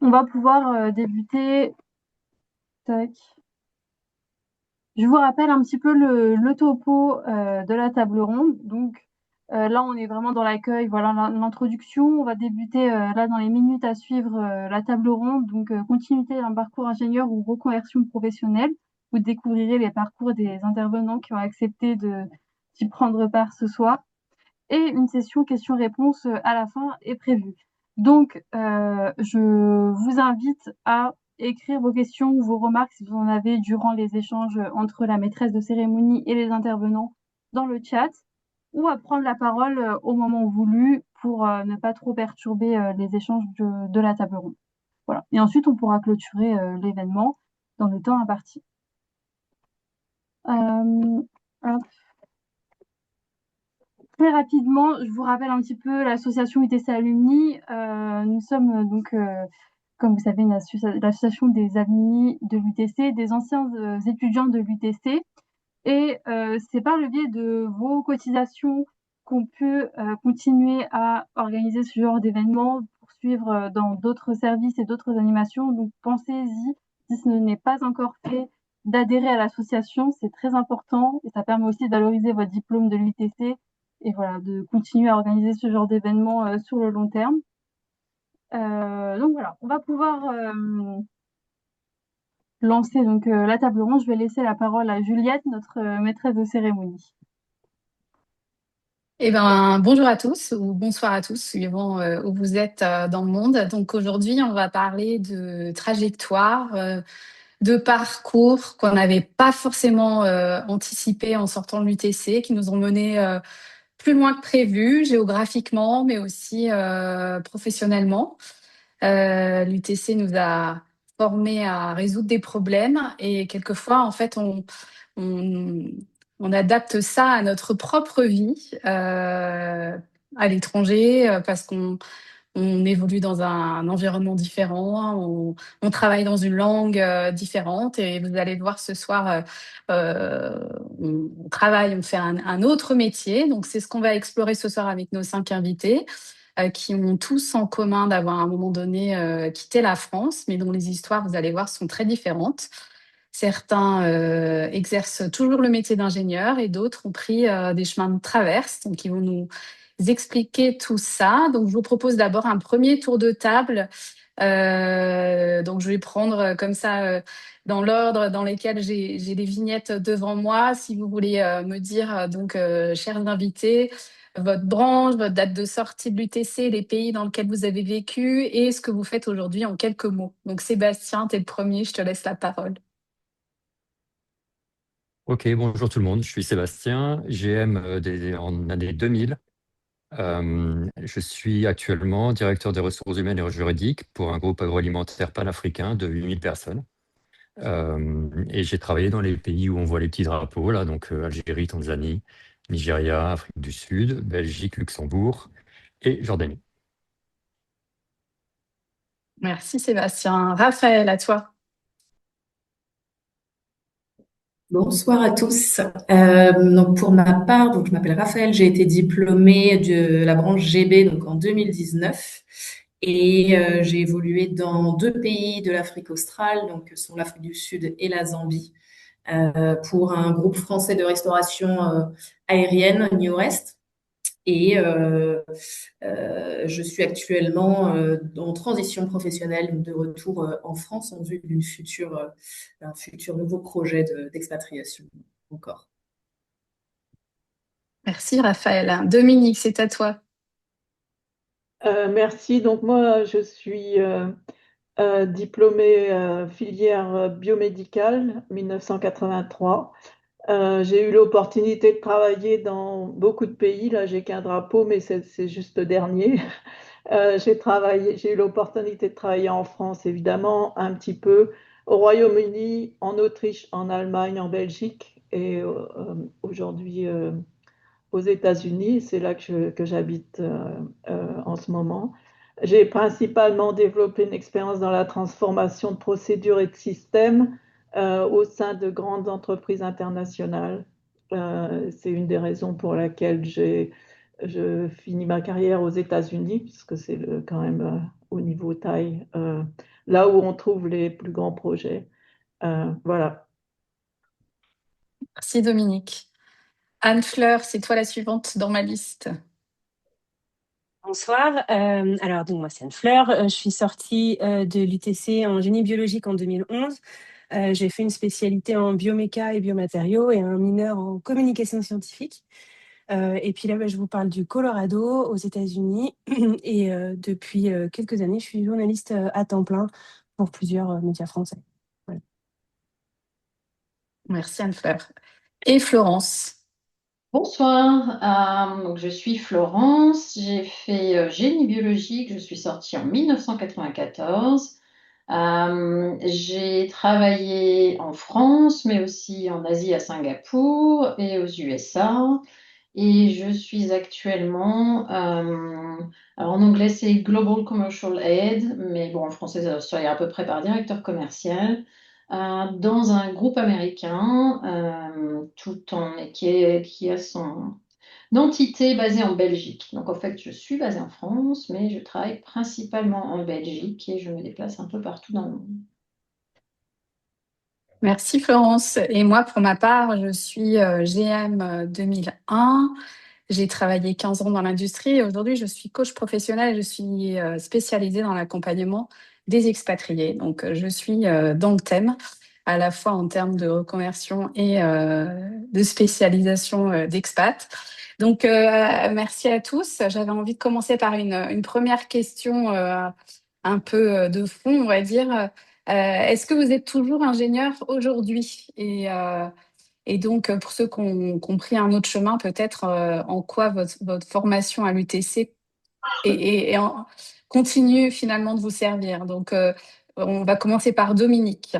On va pouvoir débuter. Tac. Je vous rappelle un petit peu le topo de la table ronde. Donc là, on est vraiment dans l'accueil, voilà l'introduction. On va débuter là dans les minutes à suivre la table ronde. Donc continuité d'un parcours ingénieur ou reconversion professionnelle. Vous découvrirez les parcours des intervenants qui ont accepté d'y prendre part ce soir. Et une session questions-réponses à la fin est prévue. Donc, je vous invite à écrire vos questions ou vos remarques si vous en avez durant les échanges entre la maîtresse de cérémonie et les intervenants dans le chat, ou à prendre la parole au moment voulu pour ne pas trop perturber les échanges de la table ronde. Voilà. Et ensuite, on pourra clôturer l'événement dans le temps imparti. Euh, Très rapidement, je vous rappelle un petit peu l'association UTC Alumni. Nous sommes comme vous savez, l'association des alumni de l'UTC, des anciens étudiants de l'UTC. Et c'est par le biais de vos cotisations qu'on peut continuer à organiser ce genre d'événements, poursuivre dans d'autres services et d'autres animations. Donc pensez-y, si ce n'est pas encore fait, d'adhérer à l'association, c'est très important et ça permet aussi de valoriser votre diplôme de l'UTC et voilà, de continuer à organiser ce genre d'événements sur le long terme. Donc voilà, on va pouvoir lancer la table ronde. Je vais laisser la parole à Juliette, notre maîtresse de cérémonie. Eh ben, bonjour à tous ou bonsoir à tous, suivant où vous êtes dans le monde. Donc aujourd'hui, on va parler de trajectoire, de parcours qu'on n'avait pas forcément anticipé en sortant de l'UTC, qui nous ont menés plus loin que prévu, géographiquement, mais aussi professionnellement. L'UTC nous a formés à résoudre des problèmes et quelquefois, en fait, on, on adapte ça à notre propre vie à l'étranger parce qu'on évolue dans un environnement différent, on travaille dans une langue différente et vous allez le voir ce soir, on travaille, on fait un autre métier. Donc c'est ce qu'on va explorer ce soir avec nos 5 invités qui ont tous en commun d'avoir à un moment donné quitté la France, mais dont les histoires, vous allez voir, sont très différentes. Certains exercent toujours le métier d'ingénieur et d'autres ont pris des chemins de traverse. Donc, ils vont nous expliquer tout ça. Donc, je vous propose d'abord un premier tour de table. Donc, je vais prendre comme ça dans l'ordre dans lequel j'ai les vignettes devant moi. Si vous voulez me dire, chers invités, votre branche, votre date de sortie de l'UTC, les pays dans lesquels vous avez vécu et ce que vous faites aujourd'hui en quelques mots. Donc, Sébastien, t'es le premier, je te laisse la parole. Ok, bonjour tout le monde, je suis Sébastien, GM en année 2000. Je suis actuellement directeur des ressources humaines et juridiques pour un groupe agroalimentaire panafricain de 8000 personnes. Et j'ai travaillé dans les pays où on voit les petits drapeaux, là, donc Algérie, Tanzanie, Nigeria, Afrique du Sud, Belgique, Luxembourg et Jordanie. Merci Sébastien. Raphaël, à toi. Bonsoir à tous. Donc pour ma part, je m'appelle Raphaël, j'ai été diplômée de la branche GB donc en 2019 et j'ai évolué dans 2 pays de l'Afrique australe, donc sont l'Afrique du Sud et la Zambie, pour un groupe français de restauration aérienne New West. Et je suis actuellement en transition professionnelle de retour en France en vue d'un futur nouveau projet d'expatriation encore. Merci Raphaël. Dominique, c'est à toi. Merci. Donc moi, je suis diplômée filière biomédicale 1983. J'ai eu l'opportunité de travailler dans beaucoup de pays. Là, j'ai qu'un drapeau, mais c'est juste le dernier. J'ai eu l'opportunité de travailler en France, évidemment, un petit peu, au Royaume-Uni, en Autriche, en Allemagne, en Belgique et aujourd'hui aux États-Unis. C'est là que j'habite en ce moment. J'ai principalement développé une expérience dans la transformation de procédures et de systèmes au sein de grandes entreprises internationales. C'est une des raisons pour laquelle je finis ma carrière aux États-Unis, puisque c'est quand même au niveau taille là où on trouve les plus grands projets. Voilà. Merci Dominique. Anne-Fleur, c'est toi la suivante dans ma liste. Bonsoir. Alors, donc, moi, c'est Anne Fleur. Je suis sortie de l'UTC en génie biologique en 2011. J'ai fait une spécialité en bioméca et biomatériaux et un mineur en communication scientifique. Et puis là, je vous parle du Colorado aux États-Unis. Et depuis quelques années, je suis journaliste à temps plein pour plusieurs médias français. Voilà. Merci Anne-Fleur. Et Florence. Bonsoir, donc je suis Florence, j'ai fait génie biologique, je suis sortie en 1994. J'ai travaillé en France, mais aussi en Asie à Singapour et aux USA. Et je suis actuellement, alors en anglais c'est Global Commercial Aid, mais bon en français ça doit à peu près par directeur commercial, dans un groupe américain, qui a son entité basée en Belgique. Donc en fait je suis basée en France, mais je travaille principalement en Belgique et je me déplace un peu partout dans le monde. Merci Florence. Et moi, pour ma part, je suis GM 2001. J'ai travaillé 15 ans dans l'industrie et aujourd'hui, je suis coach professionnel et je suis spécialisée dans l'accompagnement des expatriés. Donc, je suis dans le thème, à la fois en termes de reconversion et de spécialisation d'expat. Donc, merci à tous. J'avais envie de commencer par une première question un peu de fond, on va dire. Est-ce que vous êtes toujours ingénieur aujourd'hui? Et donc, pour ceux qui ont pris un autre chemin, peut-être en quoi votre formation à l'UTC continue finalement de vous servir. Donc, on va commencer par Dominique.